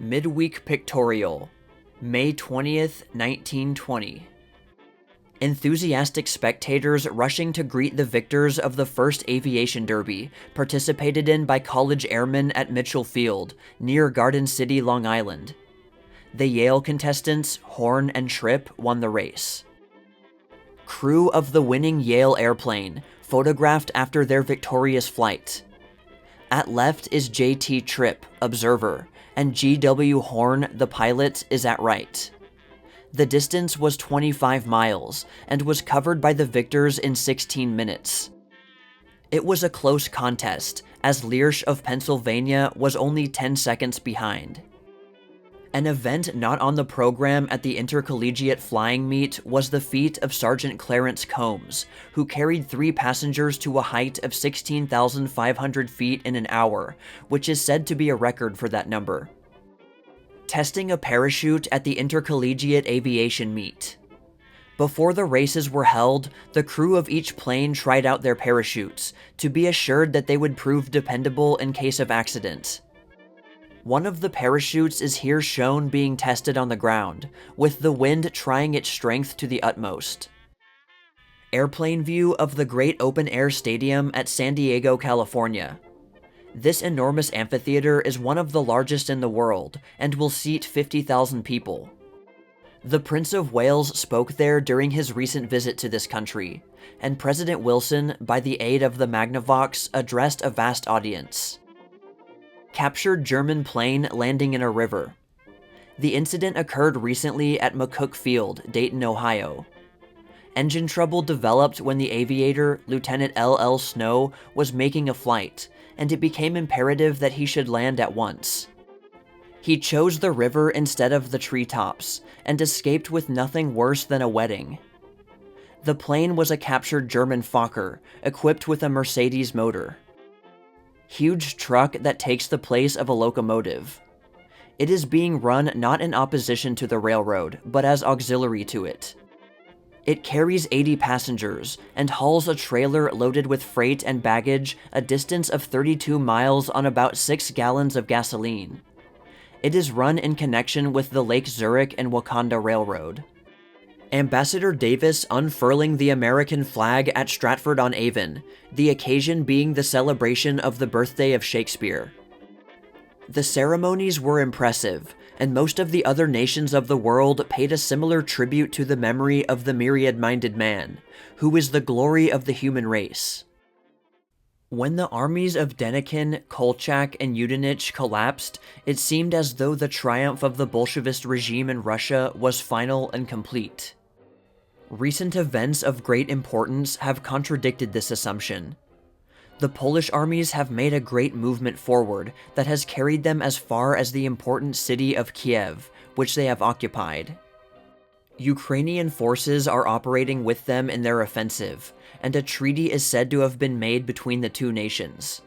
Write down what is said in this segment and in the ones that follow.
Midweek Pictorial, May 20th, 1920. Enthusiastic spectators rushing to greet the victors of the first aviation derby, participated in by college airmen at Mitchell Field, near Garden City, Long Island. The Yale contestants, Horn and Tripp, won the race. Crew of the winning Yale airplane, photographed after their victorious flight. At left is J.T. Tripp, observer, and G.W. Horn, the pilot, is at right. The distance was 25 miles, and was covered by the victors in 16 minutes. It was a close contest, as Liersch of Pennsylvania was only 10 seconds behind. An event not on the program at the Intercollegiate flying meet was the feat of Sergeant Clarence Combs, who carried 3 passengers to a height of 16,500 feet in an hour, which is said to be a record for that number. Testing a parachute at the Intercollegiate Aviation meet. Before the races were held, the crew of each plane tried out their parachutes, to be assured that they would prove dependable in case of accident. One of the parachutes is here shown being tested on the ground, with the wind trying its strength to the utmost. Airplane view of the great open-air stadium at San Diego, California. This enormous amphitheater is one of the largest in the world, and will seat 50,000 people. The Prince of Wales spoke there during his recent visit to this country, and President Wilson, by the aid of the Magnavox, addressed a vast audience. Captured German plane landing in a river. The incident occurred recently at McCook Field, Dayton, Ohio. Engine trouble developed when the aviator, Lieutenant L.L. Snow, was making a flight, and it became imperative that he should land at once. He chose the river instead of the treetops, and escaped with nothing worse than a wetting. The plane was a captured German Fokker, equipped with a Mercedes motor. Huge truck that takes the place of a locomotive. It is being run not in opposition to the railroad, but as auxiliary to it. It carries 80 passengers, and hauls a trailer loaded with freight and baggage a distance of 32 miles on about 6 gallons of gasoline. It is run in connection with the Lake Zurich and Wakanda Railroad. Ambassador Davis unfurling the American flag at Stratford-on-Avon, the occasion being the celebration of the birthday of Shakespeare. The ceremonies were impressive, and most of the other nations of the world paid a similar tribute to the memory of the myriad-minded man, who is the glory of the human race. When the armies of Denikin, Kolchak, and Yudenich collapsed, it seemed as though the triumph of the Bolshevist regime in Russia was final and complete. Recent events of great importance have contradicted this assumption. The Polish armies have made a great movement forward that has carried them as far as the important city of Kiev, which they have occupied. Ukrainian forces are operating with them in their offensive, and a treaty is said to have been made between the two nations.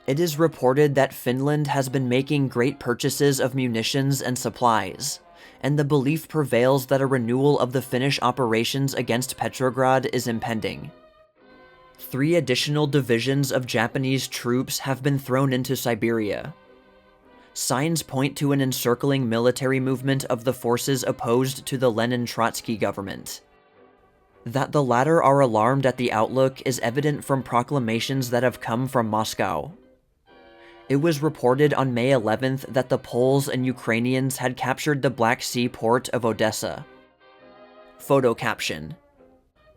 It is reported that Finland has been making great purchases of munitions and supplies, and the belief prevails that a renewal of the Finnish operations against Petrograd is impending. 3 additional divisions of Japanese troops have been thrown into Siberia. Signs point to an encircling military movement of the forces opposed to the Lenin-Trotsky government. That the latter are alarmed at the outlook is evident from proclamations that have come from Moscow. It was reported on May 11th that the Poles and Ukrainians had captured the Black Sea port of Odessa. Photo caption: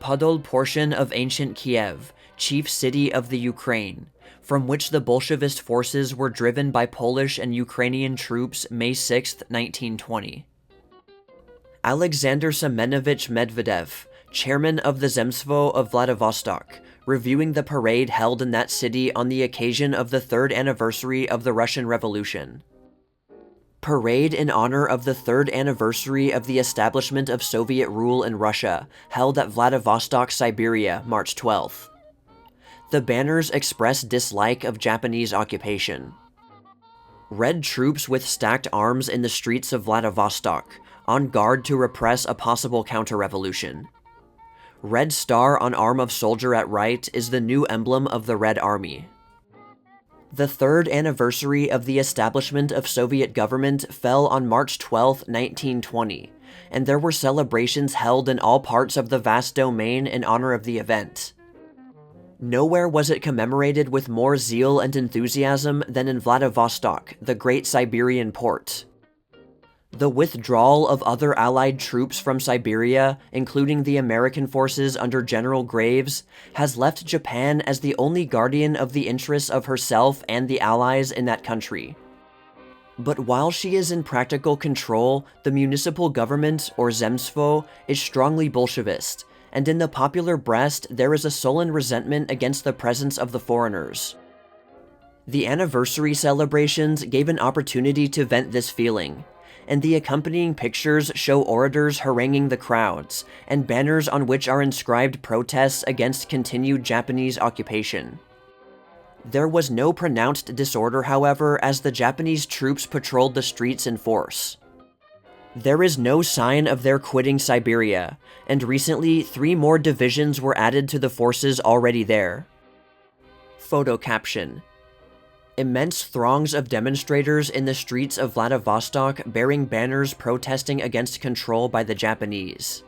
Podol portion of ancient Kiev, chief city of the Ukraine, from which the Bolshevist forces were driven by Polish and Ukrainian troops May 6, 1920. Alexander Semenovich Medvedev, chairman of the Zemstvo of Vladivostok, reviewing the parade held in that city on the occasion of the 3rd anniversary of the Russian Revolution. Parade in honor of the 3rd anniversary of the establishment of Soviet rule in Russia, held at Vladivostok, Siberia, March 12th. The banners express dislike of Japanese occupation. Red troops with stacked arms in the streets of Vladivostok, on guard to repress a possible counter-revolution. Red star on arm of soldier at right is the new emblem of the Red Army. The third anniversary of the establishment of Soviet government fell on March 12, 1920, and there were celebrations held in all parts of the vast domain in honor of the event. Nowhere was it commemorated with more zeal and enthusiasm than in Vladivostok, the great Siberian port. The withdrawal of other Allied troops from Siberia, including the American forces under General Graves, has left Japan as the only guardian of the interests of herself and the Allies in that country. But while she is in practical control, the municipal government, or Zemstvo, is strongly Bolshevist, and in the popular breast there is a sullen resentment against the presence of the foreigners. The anniversary celebrations gave an opportunity to vent this feeling, and the accompanying pictures show orators haranguing the crowds, and banners on which are inscribed protests against continued Japanese occupation. There was no pronounced disorder, however, as the Japanese troops patrolled the streets in force. There is no sign of their quitting Siberia, and recently 3 more divisions were added to the forces already there. Photo caption: immense throngs of demonstrators in the streets of Vladivostok bearing banners protesting against control by the Japanese.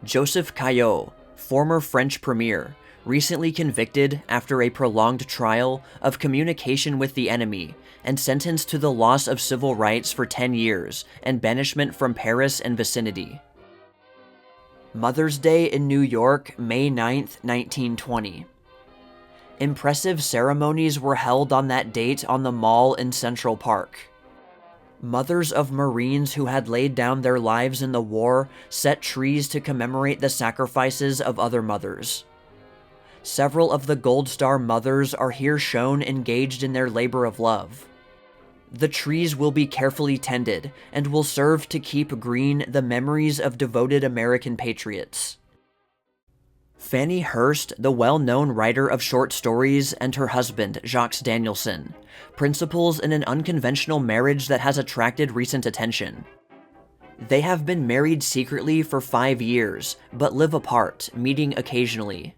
Joseph Caillaux, former French premier, recently convicted, after a prolonged trial, of communication with the enemy, and sentenced to the loss of civil rights for 10 years and banishment from Paris and vicinity. Mother's Day in New York, May 9, 1920. Impressive ceremonies were held on that date on the Mall in Central Park. Mothers of Marines who had laid down their lives in the war set trees to commemorate the sacrifices of other mothers. Several of the Gold Star mothers are here shown engaged in their labor of love. The trees will be carefully tended and will serve to keep green the memories of devoted American patriots. Fanny Hurst, the well-known writer of short stories, and her husband, Jacques Danielson, principals in an unconventional marriage that has attracted recent attention. They have been married secretly for 5 years, but live apart, meeting occasionally.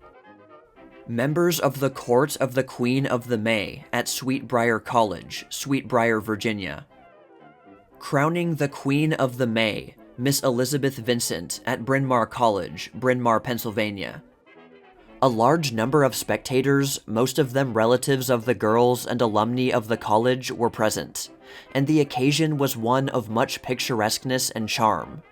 Members of the Court of the Queen of the May at Sweetbriar College, Sweetbriar, Virginia. Crowning the Queen of the May, Miss Elizabeth Vincent at Bryn Mawr College, Bryn Mawr, Pennsylvania. A large number of spectators, most of them relatives of the girls and alumni of the college, were present, and the occasion was one of much picturesqueness and charm.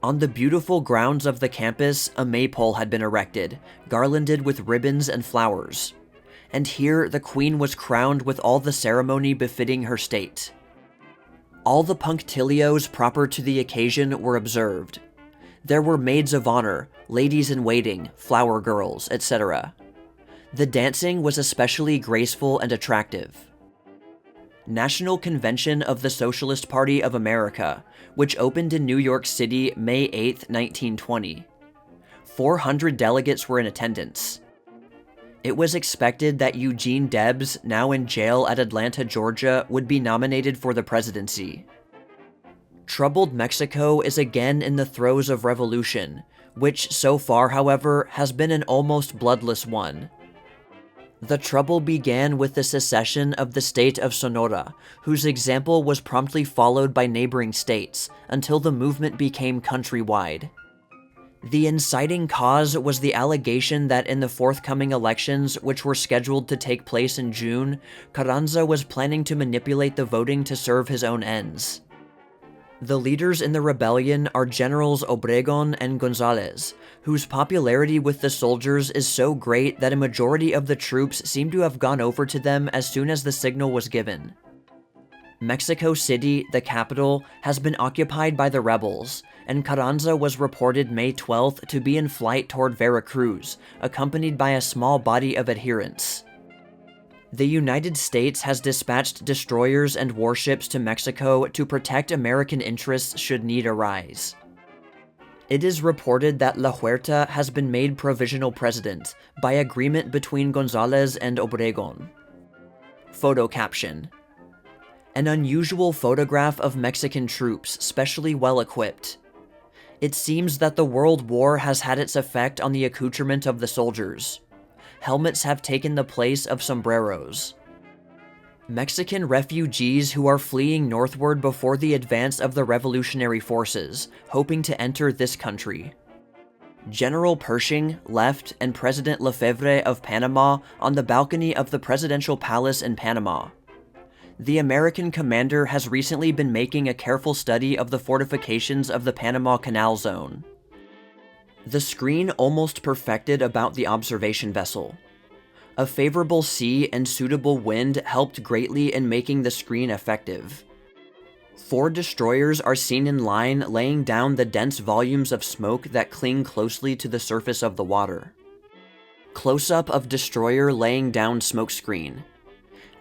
On the beautiful grounds of the campus, a maypole had been erected, garlanded with ribbons and flowers, and here the queen was crowned with all the ceremony befitting her state. All the punctilios proper to the occasion were observed. There were maids of honor, ladies-in-waiting, flower girls, etc. The dancing was especially graceful and attractive. National Convention of the Socialist Party of America, which opened in New York City May 8, 1920. 400 delegates were in attendance. It was expected that Eugene Debs, now in jail at Atlanta, Georgia, would be nominated for the presidency. Troubled Mexico is again in the throes of revolution, which so far, however, has been an almost bloodless one. The trouble began with the secession of the state of Sonora, whose example was promptly followed by neighboring states, until the movement became countrywide. The inciting cause was the allegation that in the forthcoming elections, which were scheduled to take place in June, Carranza was planning to manipulate the voting to serve his own ends. The leaders in the rebellion are Generals Obregón and González, whose popularity with the soldiers is so great that a majority of the troops seem to have gone over to them as soon as the signal was given. Mexico City, the capital, has been occupied by the rebels, and Carranza was reported May 12th to be in flight toward Veracruz, accompanied by a small body of adherents. The United States has dispatched destroyers and warships to Mexico to protect American interests should need arise. It is reported that La Huerta has been made provisional president by agreement between González and Obregón. Photo caption: an unusual photograph of Mexican troops, specially well equipped. It seems that the World War has had its effect on the accoutrement of the soldiers. Helmets have taken the place of sombreros. Mexican refugees who are fleeing northward before the advance of the revolutionary forces, hoping to enter this country. General Pershing left and President Lefebvre of Panama on the balcony of the presidential palace in Panama. The American commander has recently been making a careful study of the fortifications of the Panama Canal zone. The screen almost perfected about the observation vessel. A favorable sea and suitable wind helped greatly in making the screen effective. 4 destroyers are seen in line laying down the dense volumes of smoke that cling closely to the surface of the water. Close-up of destroyer laying down smoke screen.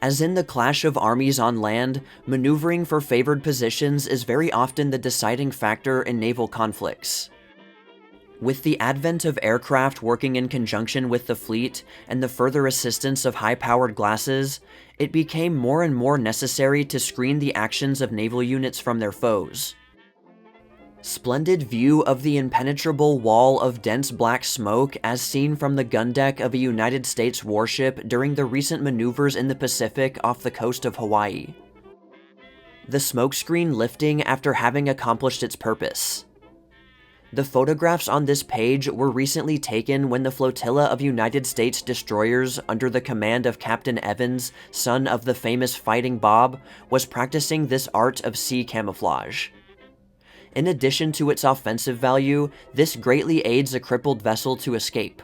As in the clash of armies on land, maneuvering for favored positions is very often the deciding factor in naval conflicts. With the advent of aircraft working in conjunction with the fleet and the further assistance of high-powered glasses, it became more and more necessary to screen the actions of naval units from their foes. Splendid view of the impenetrable wall of dense black smoke as seen from the gun deck of a United States warship during the recent maneuvers in the Pacific off the coast of Hawaii. The smokescreen lifting after having accomplished its purpose. The photographs on this page were recently taken when the flotilla of United States destroyers under the command of Captain Evans, son of the famous Fighting Bob, was practicing this art of sea camouflage. In addition to its offensive value, this greatly aids a crippled vessel to escape.